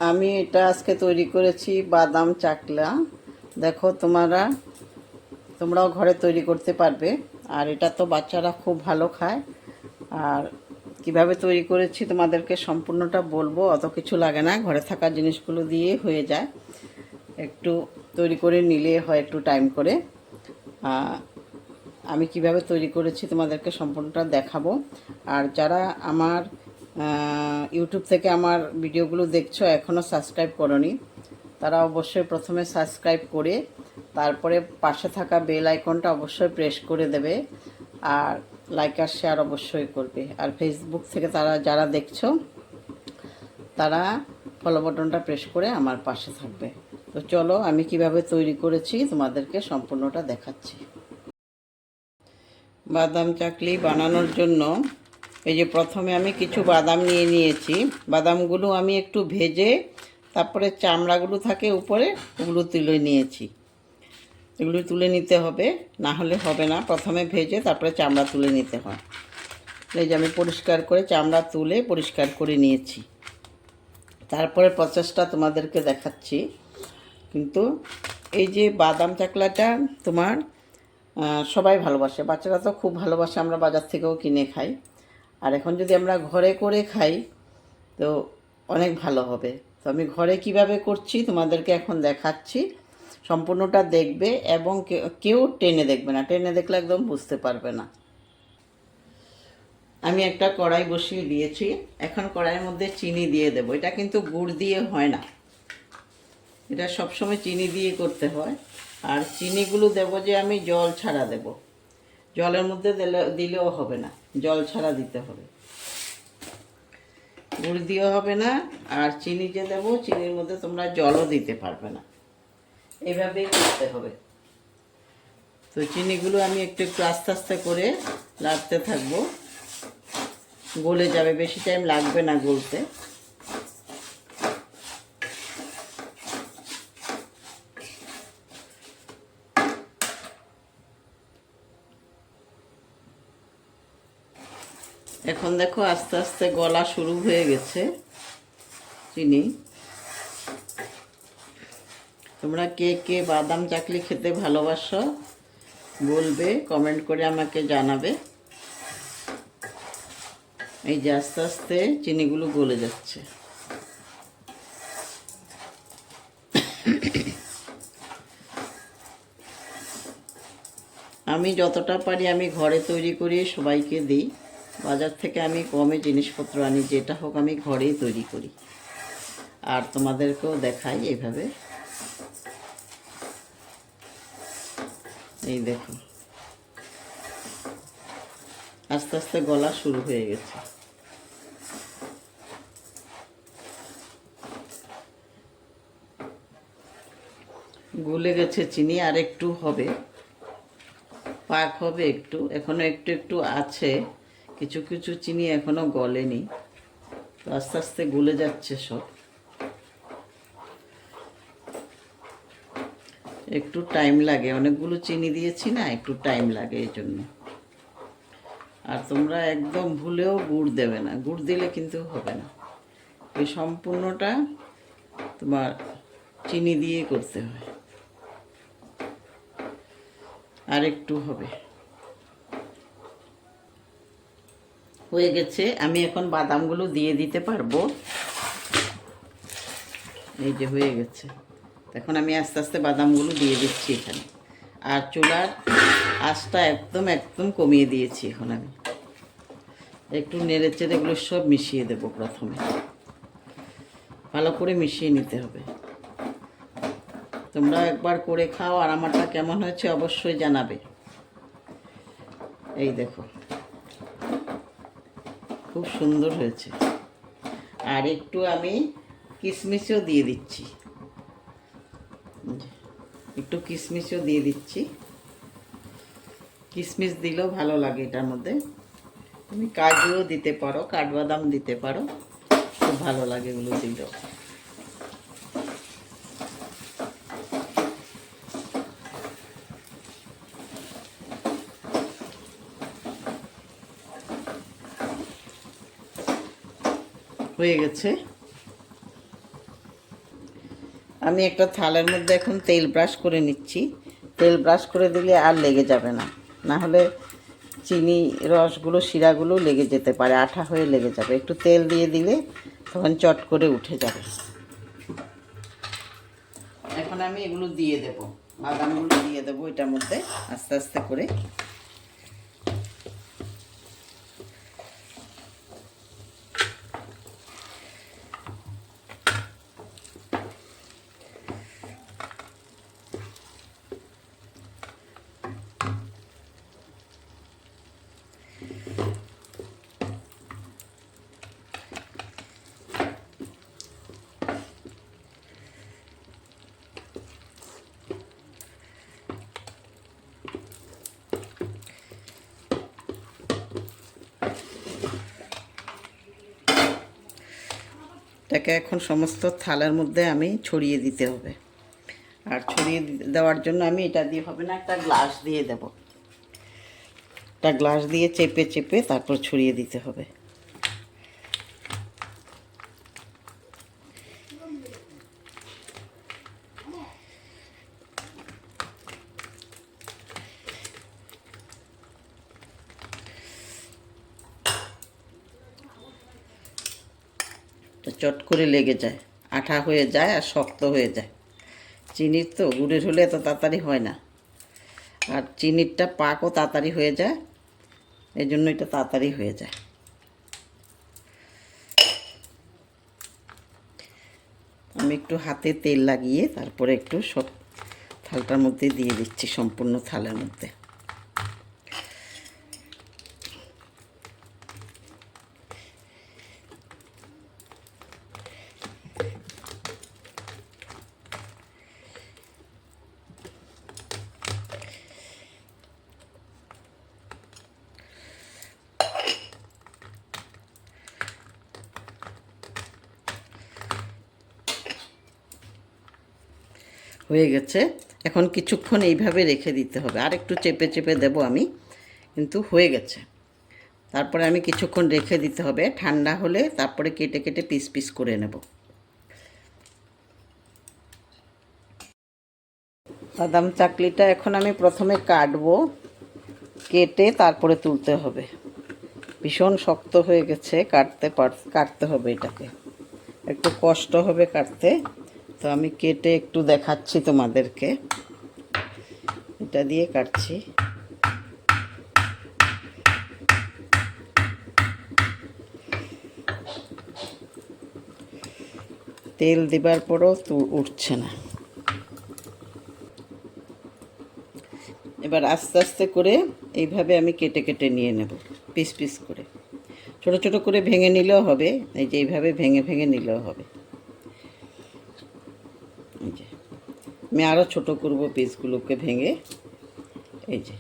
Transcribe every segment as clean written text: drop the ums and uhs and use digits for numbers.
আমি এটা আজকে তৈরি করেছি বাদাম চাকলা। দেখো তোমরাও ঘরে তৈরি করতে পারবে। আর এটা তো বাচ্চারা খুব ভালো খায়। আর কিভাবে তৈরি করেছি তোমাদেরকে সম্পূর্ণটা বলবো। অত কিছু লাগে না, ঘরে থাকা জিনিসগুলো দিয়ে হয়ে যায়। একটু তৈরি করে নিলে হয়, একটু টাইম করে। আমি কিভাবে তৈরি করেছি তোমাদেরকে সম্পূর্ণটা দেখাবো। আর যারা আমার ইউটিউব থেকে আমার ভিডিওগুলো দেখছো এখনও সাবস্ক্রাইব করোনি, তারা অবশ্যই প্রথমে সাবস্ক্রাইব করে তারপরে পাশে থাকা বেল আইকনটা অবশ্যই প্রেস করে দেবে। আর লাইক আর শেয়ার অবশ্যই করবে। আর ফেসবুক থেকে যারা দেখছো তারা ফলো বাটনটা প্রেস করে আমার পাশে থাকবে। তো চলো আমি কিভাবে তৈরি করেছি তোমাদেরকে সম্পূর্ণটা দেখাচ্ছি। বাদাম চাকলি বানানোর জন্য এই যে প্রথমে আমি কিছু বাদাম নিয়েছি। বাদামগুলো আমি একটু ভেজে তারপরে চামড়াগুলো থাকে উপরে, ওগুলো তুলে নিয়েছি। এগুলো তুলে নিতে হবে, না হলে হবে না। প্রথমে ভেজে তারপরে চামড়া তুলে নিতে হয়। এই যে আমি পরিষ্কার করে চামড়া তুলে পরিষ্কার করে নিয়েছি। তারপরে প্রসেসটা তোমাদেরকে দেখাচ্ছি। কিন্তু এই যে বাদাম চাকলাটা তোমার সবাই ভালোবাসে, বাচ্চারা তো খুব ভালোবাসে, আমরা বাজার থেকেও কিনে খাই। আর এখন যদি আমরা ঘরে করে খাই তো অনেক ভালো হবে। তো আমি ঘরে কিভাবে করছি তোমাদেরকে এখন দেখাচ্ছি। সম্পূর্ণটা দেখবে এবং কেউ টেনে দেখবে না, টেনে দেখলে একদম বুঝতে পারবে না। আমি একটা কড়াই বসিয়ে দিয়েছি। এখন কড়াইয়ের মধ্যে চিনি দিয়ে দেব। এটা কিন্তু গুড় দিয়ে হয় না, এটা সবসময় চিনি দিয়ে করতে হয়। আর চিনিগুলো দেব যে আমি জল ছাড়া দেব, জলের মধ্যে দিলেও হবে না, জল ছাড়া দিতে হবে। গুড় দিয়েও হবে না, আর চিনি যে দেবো চিনির মধ্যে তোমরা জলও দিতে পারবে না, এইভাবেই করতে হবে। তো চিনিগুলো আমি একটু একটু আস্তে আস্তে করে নাড়তে থাকবো, গলে যাবে, বেশি টাইম লাগবে না গলতে। এখন দেখো আস্তে আস্তে গলা শুরু হয়ে গেছে চিনি। তোমরা কে কে বাদাম চাকলি খেতে ভালোবাসো বলবে, কমেন্ট করে আমাকে জানাবে। এই যে আস্তে আস্তে চিনিগুলো গলে যাচ্ছে। আমি যতটা পারি আমি ঘরে তৈরি করি, সবাইকে দিই। বাজার থেকে আমি কমে জিনিসপত্র আনি, যেটা হোক আমি ঘরেই তৈরি করি। আর তোমাদেরকেও দেখাই এইভাবে। এই দেখো আস্তে আস্তে গলা শুরু হয়ে গেছে। গলে গেছে চিনি, আর একটু হবে, পাক হবে একটু, এখনো একটু একটু আছে। কিছু কিছু চিনি এখনো গলেনি, তো আস্তে আস্তে গলে যাচ্ছে সব। একটু টাইম লাগে, অনেকগুলো চিনি দিয়েছি না, একটু টাইম লাগে এই জন্য। আর তোমরা একদম ভুলেও গুড় দেবে না, গুড় দিলে কিন্তু হবে না। এই সম্পূর্ণটা তোমার চিনি দিয়ে করতে হয়। আর একটু হবে, হয়ে গেছে। আমি এখন বাদামগুলো দিয়ে দিতে পারবো। এই যে হয়ে গেছে, এখন আমি আস্তে আস্তে বাদামগুলো দিয়ে দিচ্ছি এখানে। আর চুলার আঁচটা একদম একদম কমিয়ে দিয়েছি। এখন আমি একটু নেড়ে চেড়ে এগুলো সব মিশিয়ে দেবো। প্রথমে ভালো করে মিশিয়ে নিতে হবে। তোমরা একবার করে খাও, আর আমারটা কেমন হয়েছে অবশ্যই জানাবে। এই দেখো খুব সুন্দর হয়েছে। আর একটু আমি কিশমিশও দিয়ে দিচ্ছি, একটু কিশমিশও দিয়ে দিচ্ছি। কিশমিশ দিলেও ভালো লাগে এটার মধ্যে। তুমি কাজুও দিতে পারো, কাঠবাদাম দিতে পারো, খুব ভালো লাগে এগুলো দিলেও। হয়ে গেছে। আমি একটা থালের মধ্যে এখন তেল ব্রাশ করে নিচ্ছি। তেল ব্রাশ করে দিলে আর লেগে যাবে না, না হলে চিনি রসগুলো শিরাগুলো লেগে যেতে পারে, আঠা হয়ে লেগে যাবে। একটু তেল দিয়ে দিলে তখন চট করে উঠে যাবে। এখন আমি এগুলো দিয়ে দেব, বাদামগুলো দিয়ে দেবো এটার মধ্যে আস্তে আস্তে করে। এটাকে এখন সমস্ত থালার মধ্যে আমি ছড়িয়ে দিতে হবে। আর ছড়িয়ে দেওয়ার জন্য আমি এটা দিয়ে হবে না, একটা গ্লাস দিয়ে দেব। একটা গ্লাস দিয়ে চেপে চেপে তারপর ছড়িয়ে দিতে হবে। চট করে লেগে যায়, আঠা হয়ে যায় আর শক্ত হয়ে যায়। চিনির তো, গুড়ের হলে এত তাড়াতাড়ি হয় না, আর চিনিরটা পাকও তাড়াতাড়ি হয়ে যায়, এই জন্য এটা তাড়াতাড়ি হয়ে যায়। আমি একটু হাতে তেল লাগিয়ে তারপরে একটু সব থালটার মধ্যে দিয়ে দিচ্ছি, সম্পূর্ণ থালের মধ্যে। হয়ে গেছে, এখন কিছুক্ষণ এইভাবে রেখে দিতে হবে। আর একটু চেপে চেপে দেব আমি, কিন্তু হয়ে গেছে। তারপরে আমি কিছুক্ষণ রেখে দিতে হবে, ঠান্ডা হলে তারপরে কেটে কেটে পিস পিস করে নেব। বাদাম চাকলিটা এখন আমি প্রথমে কাটবো, কেটে তারপরে তুলতে হবে। ভীষণ শক্ত হয়ে গেছে, কাটতে হবে এটাকে, একটু কষ্ট হবে কাটতে। তো আমি কেটে একটু দেখাচ্ছি তোমাদেরকে, এটা দিয়ে কাটছি। তেল দেবার পরও তো উঠছে না। এবার আস্তে আস্তে করে এইভাবে আমি কেটে কেটে নিয়ে নেব, পিস পিস করে। ছোট ছোট করে ভেঙে নিলেও হবে, এই যে এইভাবে ভেঙে ভেঙে নিলেও হবে। এই যে আমি আরও ছোট করব পিসগুলোকে ভেঙে, এই যে।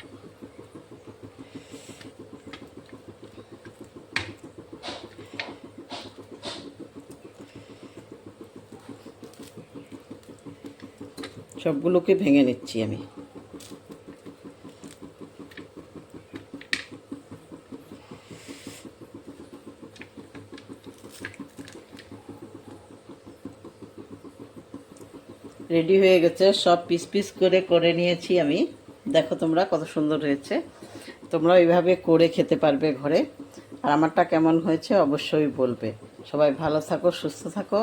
সবগুলোকে ভেঙে নিচ্ছি আমি। রেডি হয়ে গেছে, সব পিস পিস করে নিয়েছি আমি। দেখো তোমরা কত সুন্দর হয়েছে। তোমরা এইভাবে করে খেতে পারবে ঘরে। আর আমারটা কেমন হয়েছে অবশ্যই বলবে। সবাই ভালো থাকো, সুস্থ থাকো।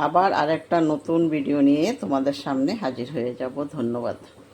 আবার আরেকটা নতুন ভিডিও নিয়ে তোমাদের সামনে হাজির হয়ে যাব। ধন্যবাদ।